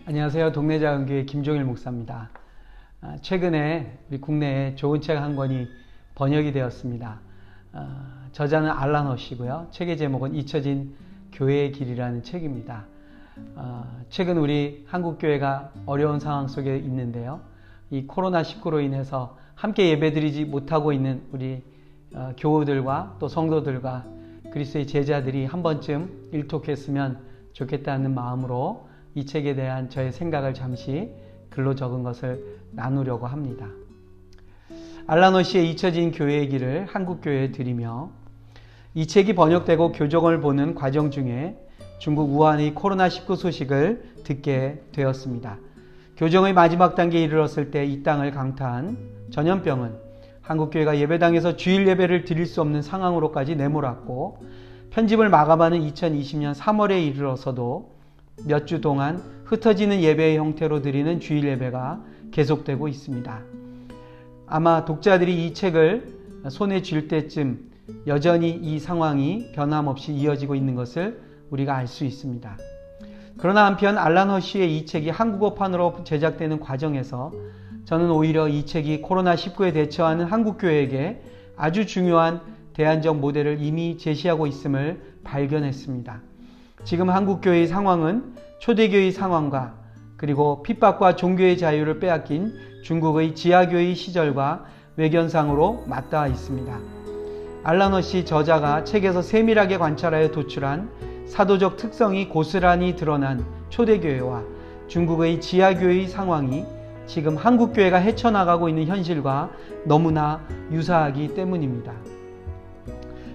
안녕하세요. 동네 작은 교회 김종일 목사입니다. 최근에 우리 국내에 좋은 책 한 권이 번역이 되었습니다. 저자는 알란 허시고요. 책의 제목은 잊혀진 교회의 길이라는 책입니다. 최근 우리 한국교회가 어려운 상황 속에 있는데요. 이 코로나19로 인해서 함께 예배드리지 못하고 있는 우리 교우들과 또 성도들과 그리스도의 제자들이 한 번쯤 일톡했으면 좋겠다는 마음으로 이 책에 대한 저의 생각을 잠시 글로 적은 것을 나누려고 합니다. 알란 허시의 잊혀진 교회의 길을 한국교회에 드리며 이 책이 번역되고 교정을 보는 과정 중에 중국 우한의 코로나19 소식을 듣게 되었습니다. 교정의 마지막 단계에 이르렀을 때 이 땅을 강타한 전염병은 한국교회가 예배당에서 주일 예배를 드릴 수 없는 상황으로까지 내몰았고, 편집을 마감하는 2020년 3월에 이르러서도 몇 주 동안 흩어지는 예배의 형태로 드리는 주일 예배가 계속되고 있습니다. 아마 독자들이 이 책을 손에 쥘 때쯤 여전히 이 상황이 변함없이 이어지고 있는 것을 우리가 알 수 있습니다. 그러나 한편 알란 허시의 이 책이 한국어판으로 제작되는 과정에서 저는 오히려 이 책이 코로나19에 대처하는 한국교회에게 아주 중요한 대안적 모델을 이미 제시하고 있음을 발견했습니다. 지금 한국교회의 상황은 초대교회의 상황과 그리고 핍박과 종교의 자유를 빼앗긴 중국의 지하교회 시절과 외견상으로 맞닿아 있습니다. 알란 허시 저자가 책에서 세밀하게 관찰하여 도출한 사도적 특성이 고스란히 드러난 초대교회와 중국의 지하교회의 상황이 지금 한국교회가 헤쳐나가고 있는 현실과 너무나 유사하기 때문입니다.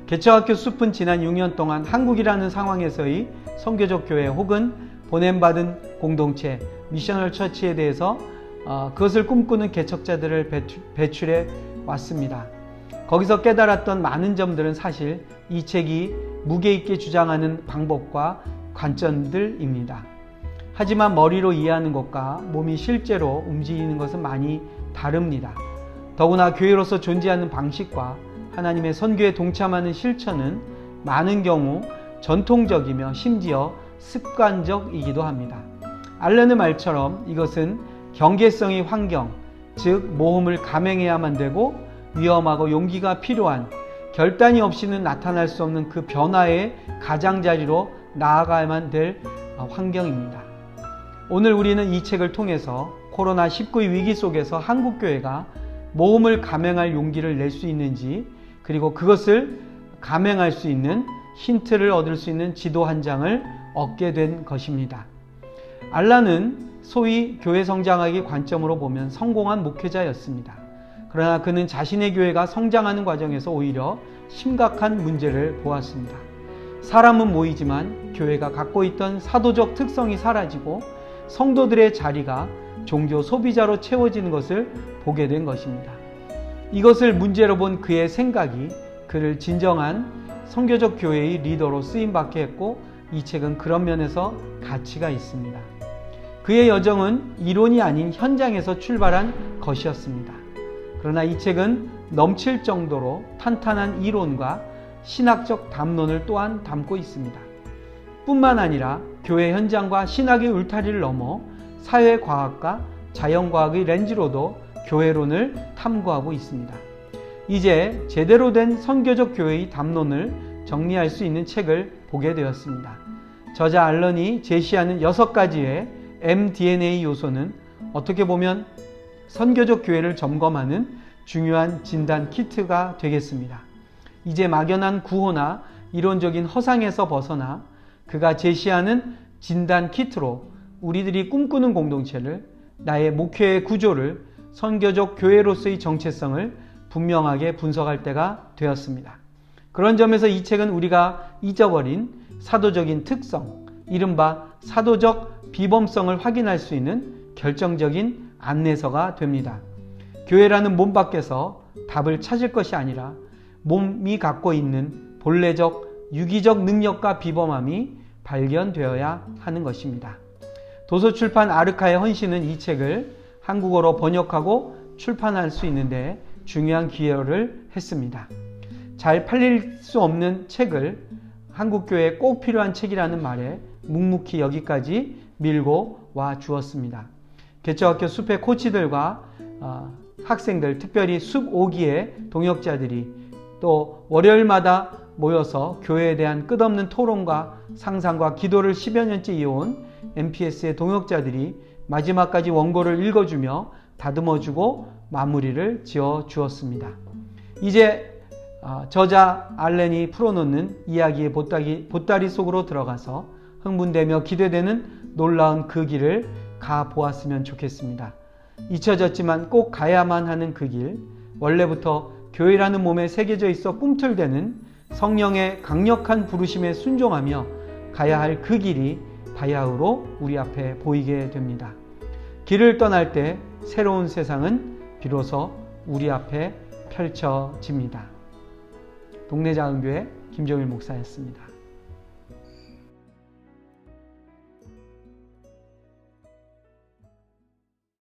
개척학교 숲은 지난 6년 동안 한국이라는 상황에서의 선교적 교회 혹은 보냄받은 공동체, 미셔널 처치에 대해서 그것을 꿈꾸는 개척자들을 배출해 왔습니다. 거기서 깨달았던 많은 점들은 사실 이 책이 무게 있게 주장하는 방법과 관점들입니다. 하지만 머리로 이해하는 것과 몸이 실제로 움직이는 것은 많이 다릅니다. 더구나 교회로서 존재하는 방식과 하나님의 선교에 동참하는 실천은 많은 경우 전통적이며 심지어 습관적이기도 합니다. 알렌의 말처럼 이것은 경계성의 환경, 즉 모험을 감행해야만 되고 위험하고 용기가 필요한, 결단이 없이는 나타날 수 없는 그 변화의 가장자리로 나아가야만 될 환경입니다. 오늘 우리는 이 책을 통해서 코로나19의 위기 속에서 한국교회가 모험을 감행할 용기를 낼 수 있는지, 그리고 그것을 감행할 수 있는 힌트를 얻을 수 있는 지도 한 장을 얻게 된 것입니다. 알란은 소위 교회 성장하기 관점으로 보면 성공한 목회자였습니다. 그러나 그는 자신의 교회가 성장하는 과정에서 오히려 심각한 문제를 보았습니다. 사람은 모이지만 교회가 갖고 있던 사도적 특성이 사라지고 성도들의 자리가 종교 소비자로 채워지는 것을 보게 된 것입니다. 이것을 문제로 본 그의 생각이 그를 진정한 선교적 교회의 리더로 쓰임받게 했고, 이 책은 그런 면에서 가치가 있습니다. 그의 여정은 이론이 아닌 현장에서 출발한 것이었습니다. 그러나 이 책은 넘칠 정도로 탄탄한 이론과 신학적 담론을 또한 담고 있습니다. 뿐만 아니라 교회 현장과 신학의 울타리를 넘어 사회과학과 자연과학의 렌즈로도 교회론을 탐구하고 있습니다. 이제 제대로 된 선교적 교회의 담론을 정리할 수 있는 책을 보게 되었습니다. 저자 알런이 제시하는 6가지의 mDNA 요소는 어떻게 보면 선교적 교회를 점검하는 중요한 진단 키트가 되겠습니다. 이제 막연한 구호나 이론적인 허상에서 벗어나 그가 제시하는 진단 키트로 우리들이 꿈꾸는 공동체를, 나의 목회의 구조를, 선교적 교회로서의 정체성을 분명하게 분석할 때가 되었습니다. 그런 점에서 이 책은 우리가 잊어버린 사도적인 특성, 이른바 사도적 비범성을 확인할 수 있는 결정적인 안내서가 됩니다. 교회라는 몸 밖에서 답을 찾을 것이 아니라 몸이 갖고 있는 본래적 유기적 능력과 비범함이 발견되어야 하는 것입니다. 도서출판 아르카의 헌신은 이 책을 한국어로 번역하고 출판할 수 있는데 중요한 기여를 했습니다. 잘 팔릴 수 없는 책을 한국교회에 꼭 필요한 책이라는 말에 묵묵히 여기까지 밀고 와 주었습니다. 개척학교 숲의 코치들과 학생들, 특별히 숲 5기의 동역자들이 또 월요일마다 모여서 교회에 대한 끝없는 토론과 상상과 기도를 10여 년째 이어온 MPS의 동역자들이 마지막까지 원고를 읽어주며 다듬어주고 마무리를 지어 주었습니다. 이제 저자 알렌이 풀어놓는 이야기의 보따리 속으로 들어가서 흥분되며 기대되는 놀라운 그 길을 가보았으면 좋겠습니다. 잊혀졌지만 꼭 가야만 하는 그 길, 원래부터 교회라는 몸에 새겨져 있어 꿈틀대는 성령의 강력한 부르심에 순종하며 가야 할 그 길이 바야흐로 우리 앞에 보이게 됩니다. 길을 떠날 때 새로운 세상은 비로소 우리 앞에 펼쳐집니다. 동네 작은 교회 김종일 목사였습니다.